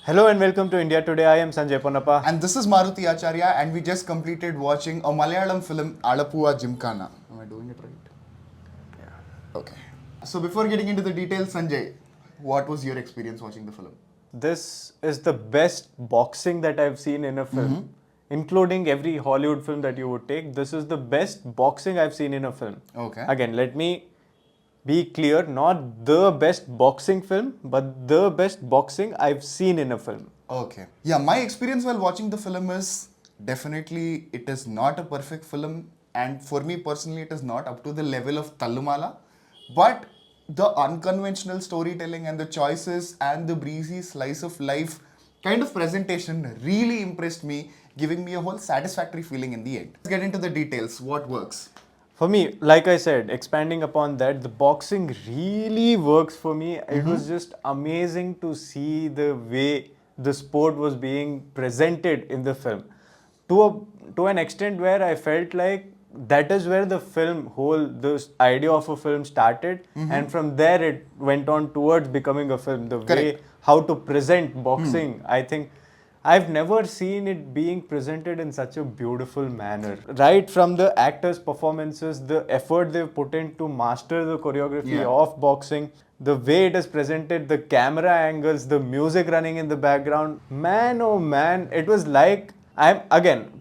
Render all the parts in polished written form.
Hello and welcome to India Today. I am Sanjay Ponnappa. And this is Maruti Acharya, and we just completed watching a Malayalam film, Alappuzha Gymkhana. Am I doing it right? Yeah. Okay. So before getting into the details, Sanjay, what was your experience watching the film? This is the best boxing that I've seen in a film, including every Hollywood film that you would take. This is the best boxing I've seen in a film. Okay. Again, let me be clear, not the best boxing film, but the best boxing I've seen in a film. Okay. Yeah, my experience while watching the film is definitely it is not a perfect film, and for me personally, it is not up to the level of Tallumala, but the unconventional storytelling and the choices and the breezy slice of life kind of presentation really impressed me, giving me a whole satisfactory feeling in the end. Let's get into the details. What works? For me, like I said, expanding upon that, the boxing really works for me. It was just amazing to see the way the sport was being presented in the film. To an extent where I felt like that is where the idea of a film started, and from there it went on towards becoming a film. The way how to present boxing, I think I've never seen it being presented in such a beautiful manner. Right from the actors' performances, the effort they've put in to master the choreography of boxing, the way it is presented, the camera angles, the music running in the background. Man, oh man, it was like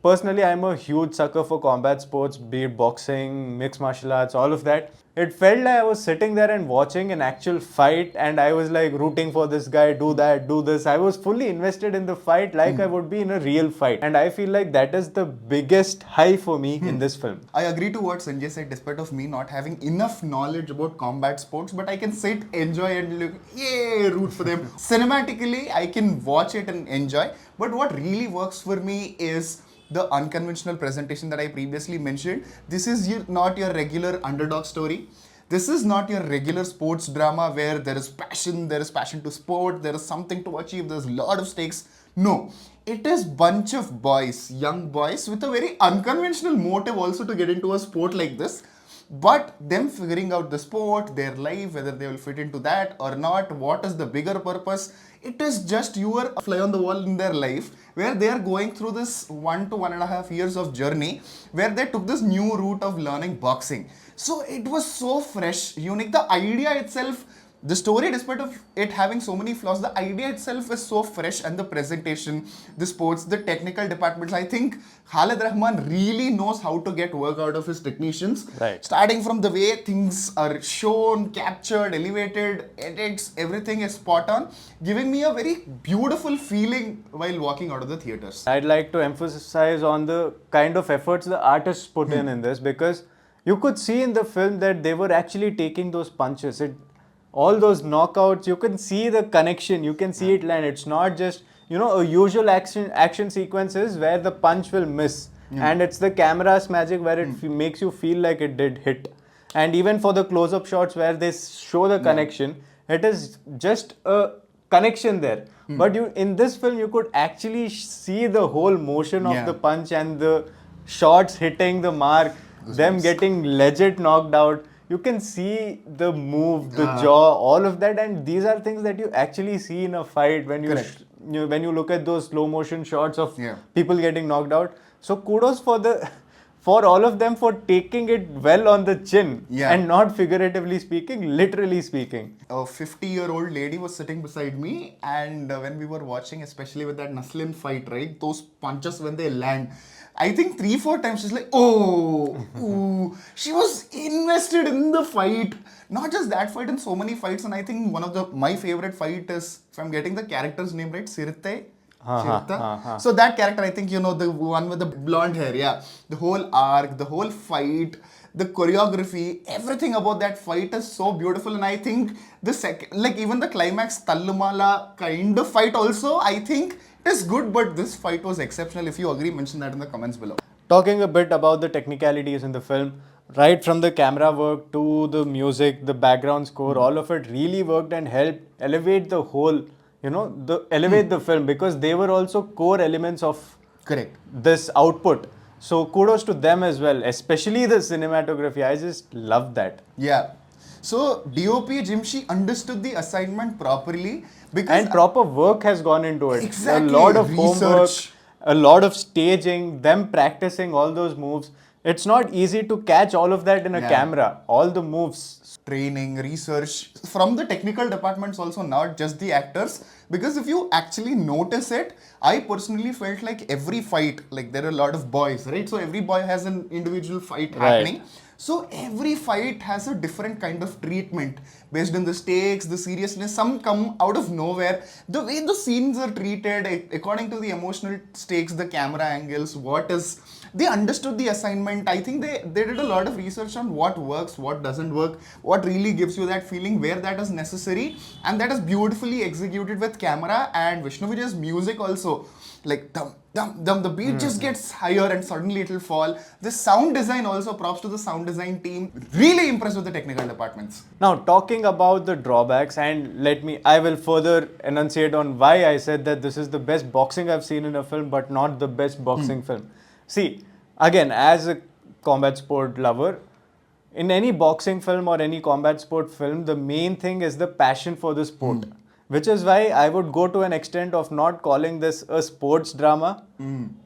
personally, I'm a huge sucker for combat sports, be it boxing, mixed martial arts, all of that. It felt like I was sitting there and watching an actual fight, and I was like rooting for this guy, do that, do this. I was fully invested in the fight like I would be in a real fight. And I feel like that is the biggest high for me in this film. I agree to what Sanjay said, despite of me not having enough knowledge about combat sports, but I can sit, enjoy and look, yay, root for them. Cinematically, I can watch it and enjoy. But what really works for me is the unconventional presentation that I previously mentioned. This is not your regular underdog story. This is not your regular sports drama where there is passion to sport, there is something to achieve, there's a lot of stakes. No, it is bunch of boys, young boys with a very unconventional motive also to get into a sport like this. But them figuring out the sport, their life, whether they will fit into that or not, what is the bigger purpose, it is just your fly on the wall in their life where they are going through this 1 to 1.5 years of journey where they took this new route of learning boxing. So it was so fresh, unique. The idea itself, the story, despite of it having so many flaws, the idea itself is so fresh, and the presentation, the sports, the technical departments. I think Khalid Rahman really knows how to get work out of his technicians. Right. Starting from the way things are shown, captured, elevated, edits, everything is spot on, giving me a very beautiful feeling while walking out of the theaters. I'd like to emphasize on the kind of efforts the artists put in this, because you could see in the film that they were actually taking those punches. All those knockouts, you can see the connection, you can see it land. It's not just, a usual action sequences where the punch will miss. And it's the camera's magic where it makes you feel like it did hit. And even for the close-up shots where they show the connection, it is just a connection there. But in this film, you could actually see the whole motion of the punch and the shots hitting the mark, them getting legit knocked out. You can see the move, the jaw, all of that, and these are things that you actually see in a fight when when you look at those slow motion shots of people getting knocked out. So kudos for all of them for taking it well on the chin, and not figuratively speaking, literally speaking. A 50-year-old lady was sitting beside me, and when we were watching, especially with that Naslen fight, right, those punches when they land, I think 3-4 times she's like, oh, ooh. She was invested in the fight. Not just that fight, in so many fights. And I think one of my favorite fight is, if I'm getting the character's name right, Sirte. So that character, I think, the one with the blonde hair, the whole arc, the whole fight, the choreography, everything about that fight is so beautiful. And I think even the climax Tallumala kind of fight also, I think it is good, but this fight was exceptional. If you agree, mention that in the comments below. Talking a bit about the technicalities in the film, right from the camera work to the music, the background score, all of it really worked and helped elevate the whole, elevate the film, because they were also core elements of this output. So kudos to them as well, especially the cinematography. I just love that. Yeah. So DOP Jimshi understood the assignment properly because And proper work has gone into it. Exactly. A lot of homework, Research. a lot of staging, them practicing all those moves. It's not easy to catch all of that in a Yeah. camera. All the moves. Training, research from the technical departments also, not just the actors. Because if you actually notice it, I personally felt like every fight, like there are a lot of boys, right? So every boy has an individual fight happening. So every fight has a different kind of treatment based on the stakes, the seriousness. Some come out of nowhere. The way the scenes are treated, according to the emotional stakes, the camera angles, they understood the assignment. I think they did a lot of research on what works, what doesn't work, what really gives you that feeling, where that is necessary, and that is beautifully executed with camera. And Vishnu Vijay's music also, like dum dum dum, the beat just gets higher and suddenly it'll fall. The sound design also, props to the sound design team. Really impressed with the technical departments. Now, talking about the drawbacks, and I will further enunciate on why I said that this is the best boxing I've seen in a film, but not the best boxing film. See, again, as a combat sport lover, in any boxing film or any combat sport film, the main thing is the passion for the sport. Which is why I would go to an extent of not calling this a sports drama,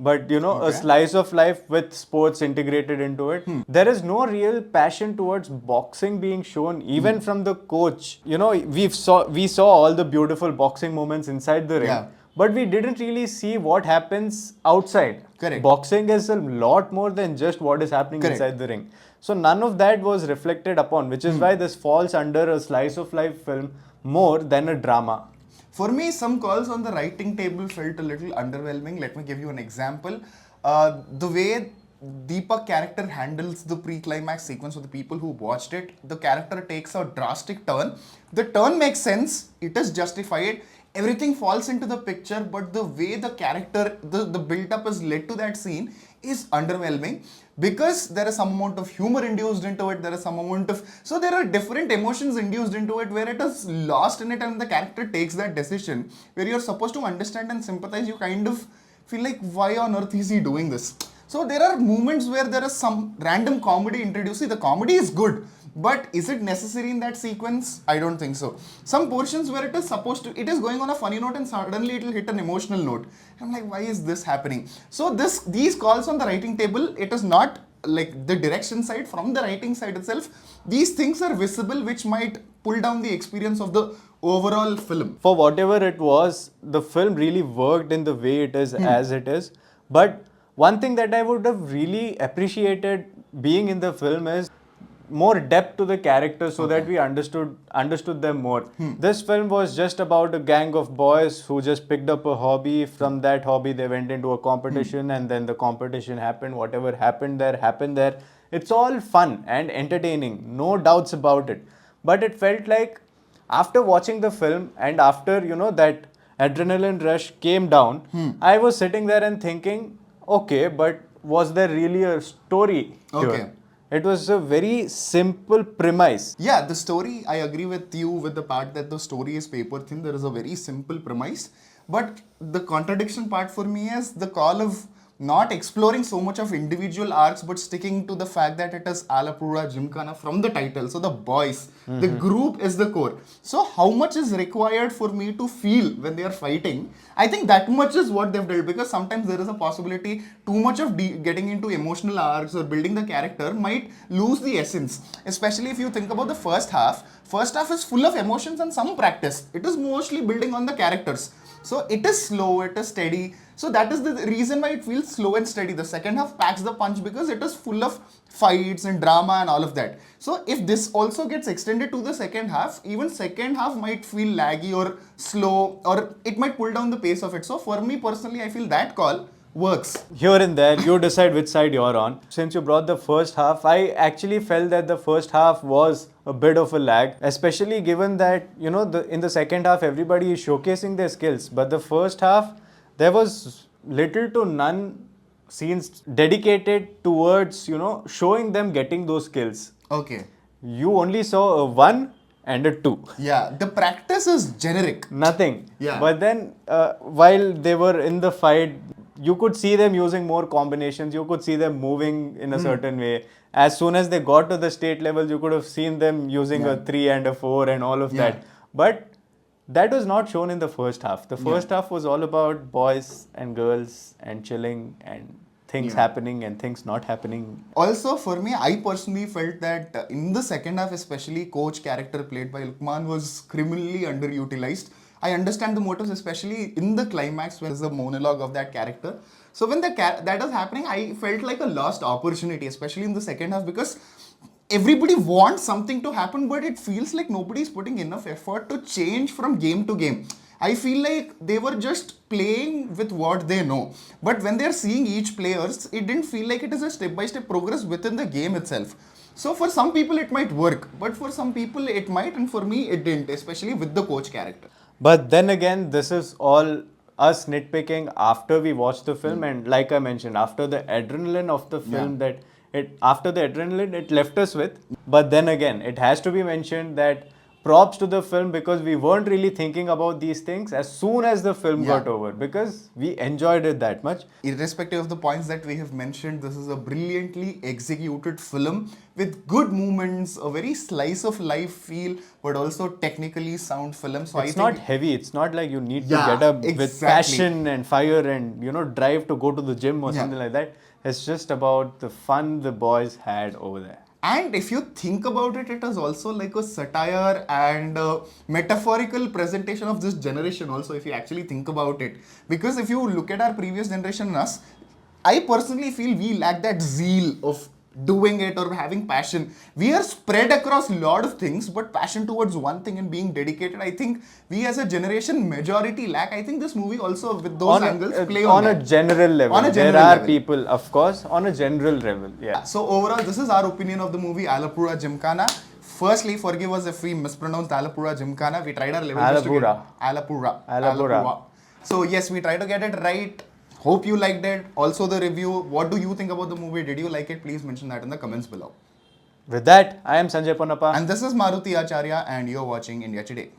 but a slice of life with sports integrated into it. There is no real passion towards boxing being shown, even from the coach. We saw all the beautiful boxing moments inside the ring. Yeah. But we didn't really see what happens outside. Correct. Boxing is a lot more than just what is happening Correct. inside the ring. So none of that was reflected upon, which is why this falls under a slice of life film more than a drama. For me, some calls on the writing table felt a little underwhelming. Let me give you an example. The way Deepak character handles the pre-climax sequence, for the people who watched it, the character takes a drastic turn. The turn makes sense. It is justified. Everything falls into the picture, but the way the character, the build-up is led to that scene is underwhelming, because there is some amount of humor induced into it, there is some amount of, so there are different emotions induced into it where it is lost in it, and the character takes that decision where you're supposed to understand and sympathize. You kind of feel like, why on earth is he doing this? So there are moments where there is some random comedy introduced. See, the comedy is good, but is it necessary in that sequence? I don't think so. Some portions where it is going on a funny note and suddenly it will hit an emotional note. I'm like, why is this happening? So these calls on the writing table, it is not like the direction side, from the writing side itself. These things are visible, which might pull down the experience of the overall film. For whatever it was, the film really worked in the way it is as it is. But one thing that I would have really appreciated being in the film is more depth to the characters, so that we understood them more. This film was just about a gang of boys who just picked up a hobby. From that hobby they went into a competition, and then the competition happened. Whatever happened there. It's all fun and entertaining, no doubts about it. But it felt like after watching the film and after that adrenaline rush came down, I was sitting there and thinking, okay, but was there really a story here? Okay. It was a very simple premise. Yeah, the story, I agree with you with the part that the story is paper thin. There is a very simple premise. But the contradiction part for me is the call of not exploring so much of individual arcs, but sticking to the fact that it is Alappuzha Gymkhana from the title. So the boys, the group is the core. So how much is required for me to feel when they are fighting? I think that much is what they've done, because sometimes there is a possibility too much of getting into emotional arcs or building the character might lose the essence. Especially if you think about the first half. First half is full of emotions and some practice. It is mostly building on the characters. So it is slow, it is steady. So that is the reason why it feels slow and steady. The second half packs the punch because it is full of fights and drama and all of that. So if this also gets extended to the second half, even second half might feel laggy or slow, or it might pull down the pace of it. So for me personally, I feel that call works. Here and there, you decide which side you're on. Since you brought the first half, I actually felt that the first half was a bit of a lag, especially given that, in the second half, everybody is showcasing their skills. But the first half, there was little to none scenes dedicated towards, showing them getting those skills. Okay. You only saw a 1 and a 2. Yeah, the practice is generic. Nothing. Yeah. But then, while they were in the fight, you could see them using more combinations. You could see them moving in a certain way. As soon as they got to the state level, you could have seen them using a 3 and a 4 and all of that. But that was not shown in the first half. The first half was all about boys and girls and chilling and things happening and things not happening. Also, for me, I personally felt that in the second half, especially, coach character played by Lukman was criminally underutilized. I understand the motives, especially in the climax when there's a monologue of that character. So when that was happening, I felt like a lost opportunity, especially in the second half, because everybody wants something to happen, but it feels like nobody's putting enough effort to change from game to game. I feel like they were just playing with what they know. But when they're seeing each players, it didn't feel like it is a step-by-step progress within the game itself. So for some people it might work, but for some people it might, and for me it didn't, especially with the coach character. But then again, this is all us nitpicking after we watch the film, and like I mentioned, after the adrenaline of the film it left us with. But then again, it has to be mentioned that props to the film, because we weren't really thinking about these things as soon as the film got over, because we enjoyed it that much. Irrespective of the points that we have mentioned, this is a brilliantly executed film with good moments, a very slice of life feel, but also technically sound film. So It's not heavy. It's not like you need to get up with passion and fire and, you know, drive to go to the gym or something like that. It's just about the fun the boys had over there. And if you think about it, it is also like a satire and a metaphorical presentation of this generation also, if you actually think about it. Because if you look at our previous generation and us, I personally feel we lack that zeal of doing it or having passion. We are spread across a lot of things, but passion towards one thing and being dedicated, I think we as a generation majority lack. I think this movie also with those angles play on a general level. There are people, of course, on a general level. Yeah. So overall, this is our opinion of the movie Alappuzha Gymkhana. Firstly, forgive us if we mispronounced Alappuzha Gymkhana. We tried our level best to get Alappuzha. So yes, we tried to get it right. Hope you liked it. Also the review. What do you think about the movie? Did you like it? Please mention that in the comments below. With that, I am Sanjay Ponnappa. And this is Maruti Acharya and you're watching India Today.